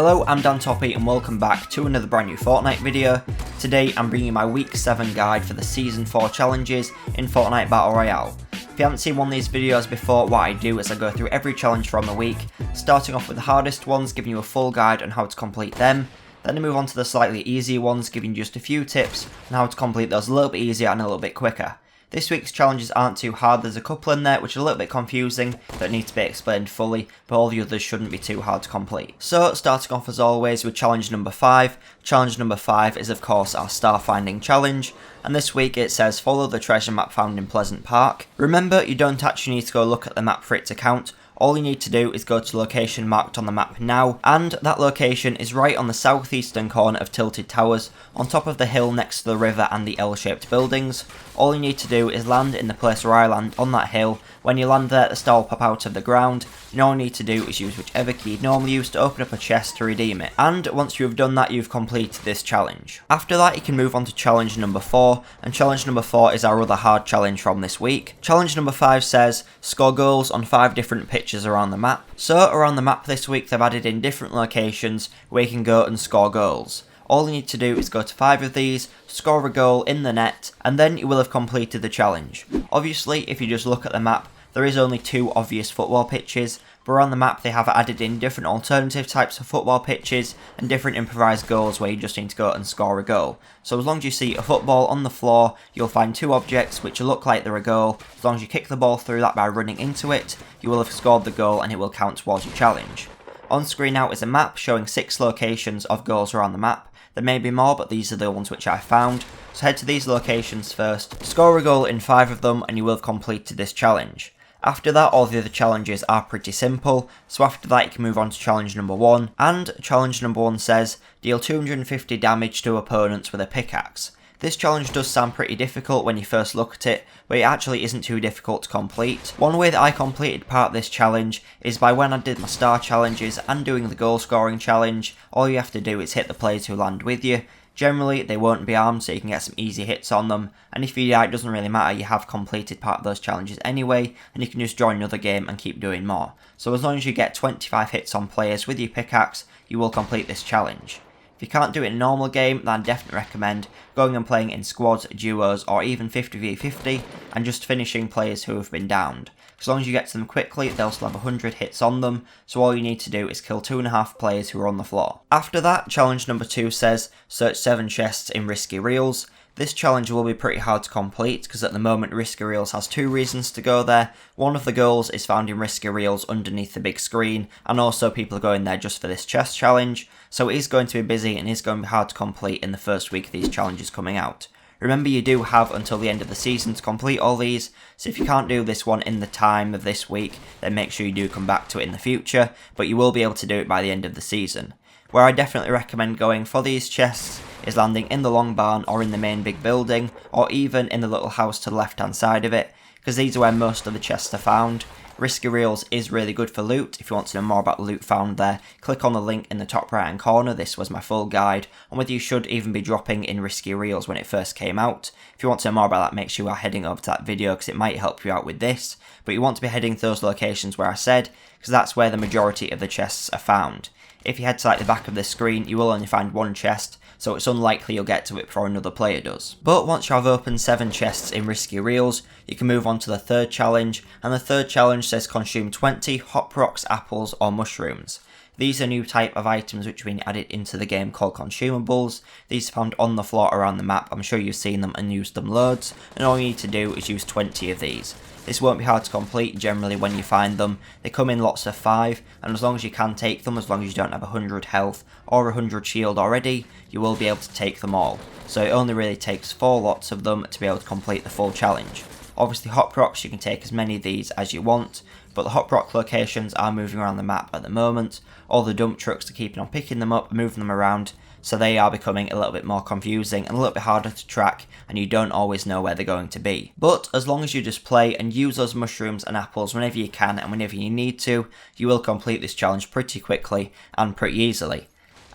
Hello, I'm Dan Toppy and welcome back to another brand new Fortnite video. Today I'm bringing you my week 7 guide for the season 4 challenges in Fortnite Battle Royale. If you haven't seen one of these videos before, what I do is I go through every challenge from the week, starting off with the hardest ones, giving you a full guide on how to complete them. Then I move on to the slightly easier ones, giving you just a few tips on how to complete those a little bit easier and a little bit quicker. This week's challenges aren't too hard, there's a couple in there which are a little bit confusing that need to be explained fully, but all the others shouldn't be too hard to complete. So starting off as always with challenge number 5. Challenge number 5 is of course our star finding challenge, and this week it says follow the treasure map found in Pleasant Park. Remember, you don't actually need to go look at the map for it to count. All you need to do is go to the location marked on the map now, and that location is right on the southeastern corner of Tilted Towers, on top of the hill next to the river and the L-shaped buildings. All you need to do is land in the place where I land on that hill. When you land there, the star will pop out of the ground, and all you need to do is use whichever key you'd normally use to open up a chest to redeem it. And once you've done that, you've completed this challenge. After that, you can move on to challenge number 4, and challenge number 4 is our other hard challenge from this week. Challenge number 5 says, score goals on 5 different pitches around the map. So around the map this week, they've added in different locations where you can go and score goals. All you need to do is go to 5 of these, score a goal in the net, and then you will have completed the challenge. Obviously, if you just look at the map, there is only 2 obvious football pitches, but around the map they have added in different alternative types of football pitches and different improvised goals where you just need to go and score a goal. So as long as you see a football on the floor, you'll find 2 objects which look like they're a goal. As long as you kick the ball through that by running into it, you will have scored the goal and it will count towards your challenge. On screen now is a map showing 6 locations of goals around the map. There may be more, but these are the ones which I found. So head to these locations first, score a goal in 5 of them, and you will have completed this challenge. After that, all the other challenges are pretty simple, so after that you can move on to challenge number 1, and challenge number 1 says, deal 250 damage to opponents with a pickaxe. This challenge does sound pretty difficult when you first look at it, but it actually isn't too difficult to complete. One way that I completed part of this challenge is by when I did my star challenges and doing the goal scoring challenge, all you have to do is hit the players who land with you. Generally, they won't be armed, so you can get some easy hits on them, and if you die, it doesn't really matter, you have completed part of those challenges anyway, and you can just join another game and keep doing more. So as long as you get 25 hits on players with your pickaxe, you will complete this challenge. If you can't do it in a normal game, then I definitely recommend going and playing in squads, duos, or even 50v50, and just finishing players who have been downed. As long as you get to them quickly, they'll still have 100 hits on them, so all you need to do is kill 2.5 players who are on the floor. After that, challenge number 2 says, search 7 chests in Risky Reels. This challenge will be pretty hard to complete, because at the moment Risky Reels has 2 reasons to go there. One of the goals is found in Risky Reels underneath the big screen, and also people are going there just for this chest challenge, so it is going to be busy and is going to be hard to complete in the first week of these challenges coming out. Remember, you do have until the end of the season to complete all these, so if you can't do this one in the time of this week, then make sure you do come back to it in the future, but you will be able to do it by the end of the season. Where I definitely recommend going for these chests is landing in the long barn or in the main big building, or even in the little house to the left hand side of it, because these are where most of the chests are found. Risky Reels is really good for loot. If you want to know more about the loot found there, click on the link in the top right hand corner. This was my full guide on whether you should even be dropping in Risky Reels when it first came out. If you want to know more about that, make sure you are heading over to that video because it might help you out with this. But you want to be heading to those locations where I said, because that's where the majority of the chests are found. If you head to like the back of the screen, you will only find 1 chest, so it's unlikely you'll get to it before another player does. But once you have opened 7 chests in Risky Reels, you can move on to the 3rd challenge, and the 3rd challenge says consume 20 hop rocks, apples or mushrooms. These are new type of items which have been added into the game called consumables. These are found on the floor around the map. I'm sure you've seen them and used them loads, and all you need to do is use 20 of these. This won't be hard to complete generally when you find them. They come in lots of 5, and as long as you can take them, as long as you don't have 100 health or 100 shield already, you will be able to take them all. So it only really takes 4 lots of them to be able to complete the full challenge. Obviously hop rocks, you can take as many of these as you want, but the hop rock locations are moving around the map at the moment. All the dump trucks are keeping on picking them up and moving them around, so they are becoming a little bit more confusing and a little bit harder to track, and you don't always know where they're going to be. But as long as you just play and use those mushrooms and apples whenever you can and whenever you need to, you will complete this challenge pretty quickly and pretty easily.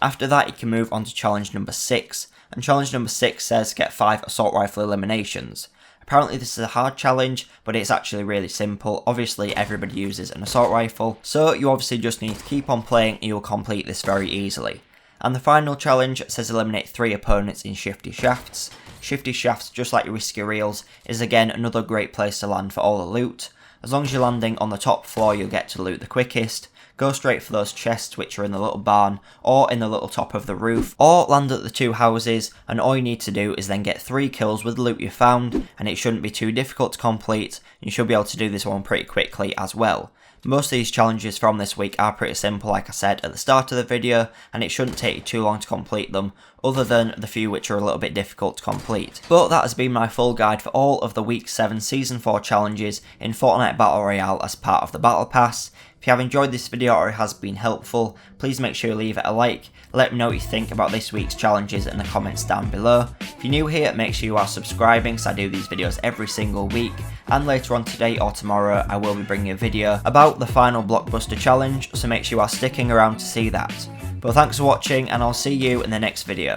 After that, you can move on to challenge number 6, and challenge number 6 says get 5 assault rifle eliminations. Apparently this is a hard challenge, but it's actually really simple. Obviously everybody uses an assault rifle, so you obviously just need to keep on playing and you'll complete this very easily. And the final challenge says eliminate 3 opponents in shifty shafts. Shifty shafts, just like your risky reels, is again another great place to land for all the loot. As long as you're landing on the top floor, you'll get to loot the quickest. Go straight for those chests which are in the little barn, or in the little top of the roof, or land at the 2 houses, and all you need to do is then get 3 kills with the loot you found, and it shouldn't be too difficult to complete. You should be able to do this one pretty quickly as well. Most of these challenges from this week are pretty simple, like I said at the start of the video, and it shouldn't take you too long to complete them, other than the few which are a little bit difficult to complete. But that has been my full guide for all of the Week 7 Season 4 challenges in Fortnite Battle Royale as part of the Battle Pass. If you have enjoyed this video or it has been helpful, please make sure you leave it a like. Let me know what you think about this week's challenges in the comments down below. If you're new here, make sure you are subscribing, because I do these videos every single week. And later on today or tomorrow, I will be bringing a video about the final blockbuster challenge, so make sure you are sticking around to see that. But thanks for watching, and I'll see you in the next video.